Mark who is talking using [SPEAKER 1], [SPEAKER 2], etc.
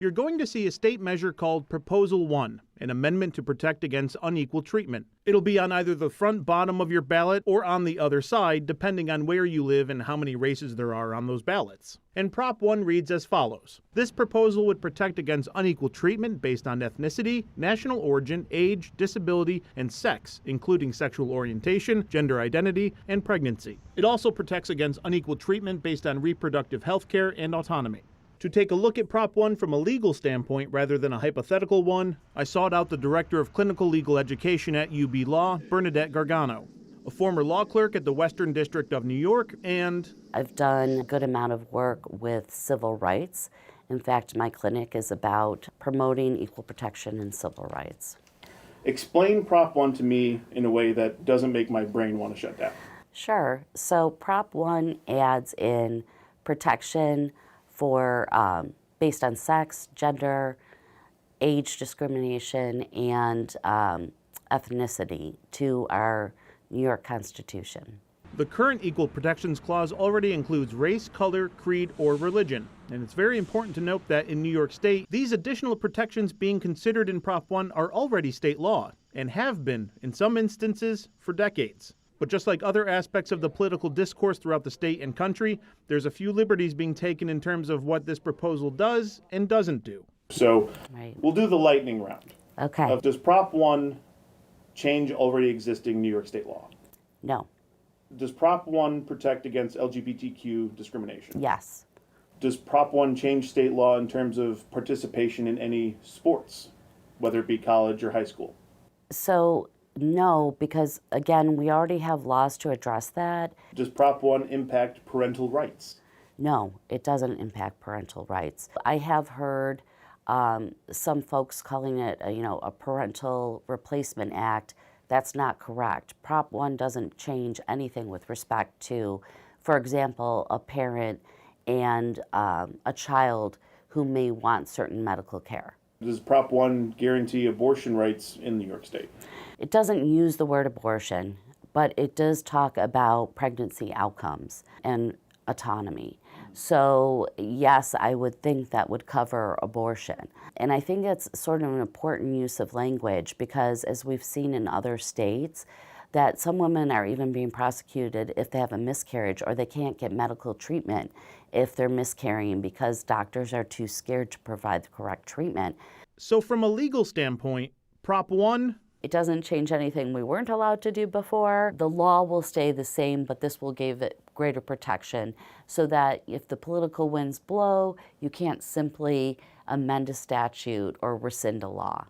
[SPEAKER 1] You're going to see a state measure called Proposal 1, an amendment to protect against unequal treatment. It'll be on either the front bottom of your ballot or on the other side, depending on where you live and how many races there are on those ballots. And Prop 1 reads as follows. This proposal would protect against unequal treatment based on ethnicity, national origin, age, disability, and sex, including sexual orientation, gender identity, and pregnancy. It also protects against unequal treatment based on reproductive health care and autonomy. To take a look at Prop 1 from a legal standpoint rather than a hypothetical one, I sought out the Director of Clinical Legal Education at UB Law, Bernadette Gargano, a former law clerk at the Western District of New York, and
[SPEAKER 2] I've done a good amount of work with civil rights. In fact, my clinic is about promoting equal protection and civil rights.
[SPEAKER 1] Explain Prop 1 to me in a way that doesn't make my brain want to shut down.
[SPEAKER 2] Sure. So Prop 1 adds in protection for based on sex, gender, age discrimination, and ethnicity to our New York Constitution.
[SPEAKER 1] The current Equal Protections Clause already includes race, color, creed, or religion. And it's very important to note that in New York State, these additional protections being considered in Prop 1 are already state law and have been, in some instances, for decades. But just like other aspects of the political discourse throughout the state and country, there's a few liberties being taken in terms of what this proposal does and doesn't do. So We'll do the lightning round.
[SPEAKER 2] Okay.
[SPEAKER 1] Does Prop 1 change already existing New York State law?
[SPEAKER 2] No.
[SPEAKER 1] Does Prop 1 protect against LGBTQ discrimination?
[SPEAKER 2] Yes.
[SPEAKER 1] Does Prop 1 change state law in terms of participation in any sports, whether it be college or high school?
[SPEAKER 2] So no, because again, we already have laws to address that.
[SPEAKER 1] Does Prop 1 impact parental rights?
[SPEAKER 2] No, it doesn't impact parental rights. I have heard some folks calling it a Parental Replacement Act. That's not correct. Prop 1 doesn't change anything with respect to, for example, a parent and a child who may want certain medical care.
[SPEAKER 1] Does Prop 1 guarantee abortion rights in New York State?
[SPEAKER 2] It doesn't use the word abortion, but it does talk about pregnancy outcomes and autonomy. So yes, I would think that would cover abortion. And I think it's sort of an important use of language because as we've seen in other states, that some women are even being prosecuted if they have a miscarriage or they can't get medical treatment if they're miscarrying because doctors are too scared to provide the correct treatment. So from a legal standpoint, Prop 1, it doesn't change anything we weren't allowed to do before. The law will stay the same, but this will give it greater protection so that if the political winds blow, you can't simply amend a statute or rescind a law.